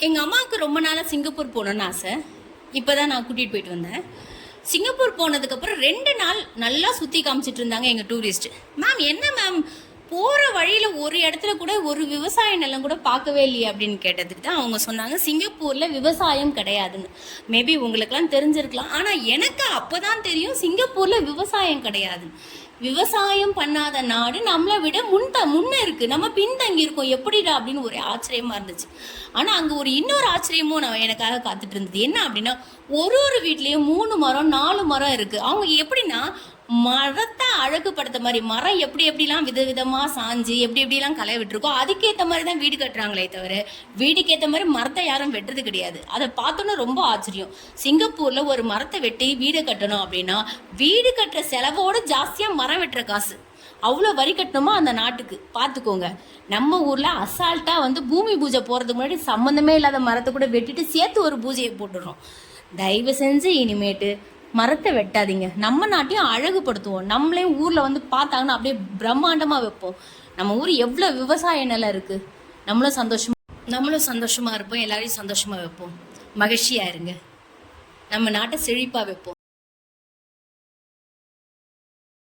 எங்கள் அம்மாவுக்கு ரொம்ப நாளாக சிங்கப்பூர் போகணுன்னு ஆசை. இப்போ தான் நான் கூட்டிகிட்டு போயிட்டு வந்தேன். சிங்கப்பூர் போனதுக்கப்புறம் 2 நாள் நல்லா சுற்றி காமிச்சிட்டு இருந்தாங்க எங்கள் டூரிஸ்ட். மேம் என்ன மேம் போகிற வழியில் ஒரு இடத்துல கூட ஒரு விவசாய நிலம் கூட பார்க்கவே இல்லையே அப்படின்னு கேட்டதுக்கு தான் அவங்க சொன்னாங்க சிங்கப்பூரில் விவசாயம் கிடையாதுன்னு. மேபி உங்களுக்கெல்லாம் தெரிஞ்சிருக்கலாம், ஆனால் எனக்கு அப்போ தான் தெரியும் சிங்கப்பூரில் விவசாயம் கிடையாது. விவசாயம் பண்ணாத நாடு நம்மளை விட முன்ன இருக்குது, நம்ம பின்தங்கி இருக்கோம் எப்படிடா அப்படின்னு ஒரு ஆச்சரியமாக இருந்துச்சு. ஆனால் அங்கே இன்னொரு ஆச்சரியமும் நான் எனக்காக காத்துட்டு இருந்தது. என்ன அப்படின்னா ஒரு வீட்லேயும் 3 மரம் 4 மரம் இருக்குது. அவங்க எப்படின்னா மரத்தை அழகுபடுத்த மாதிரி மரம் எப்படிலாம் விதவிதமாக சாஞ்சு எப்படிலாம் களை விட்டுருக்கோ அதுக்கேற்ற மாதிரி தான் வீடு கட்டுறாங்களே தவிர வீடுக்கேற்ற மாதிரி மரத்தை யாரும் வெட்டுறது கிடையாது. அதை பார்த்தோன்னா ரொம்ப ஆச்சரியம். சிங்கப்பூரில் ஒரு மரத்தை வெட்டி வீடு கட்டணும் அப்படின்னா வீடு கட்டுற செலவோடு ஜாஸ்தியாக மரம் வெட்டுற காசு, அவ்வளோ வரி கட்டணுமா அந்த நாட்டுக்கு. பார்த்துக்கோங்க. நம்ம ஊரில் அசால்ட்டாக பூமி பூஜை போகிறதுக்கு முன்னாடி சம்மந்தமே இல்லாத மரத்தை கூட வெட்டிட்டு சேர்த்து ஒரு பூஜையை போட்டுடுறோம். தயவு செஞ்சு இனிமேட்டு மரத்தை வெட்டாதீங்க. நம்ம நாட்டையும் அழகுபடுத்துவோம். நம்மளையும் ஊரில் பார்த்தாங்கன்னா அப்படியே பிரம்மாண்டமாக வைப்போம். நம்ம ஊர் எவ்வளோ விவசாய நிலம் இருக்குது. நம்மளும் சந்தோஷமாக இருப்போம். எல்லாரையும் சந்தோஷமாக வைப்போம். மகிழ்ச்சியாக இருங்க. நம்ம நாட்டை செழிப்பாக வைப்போம்.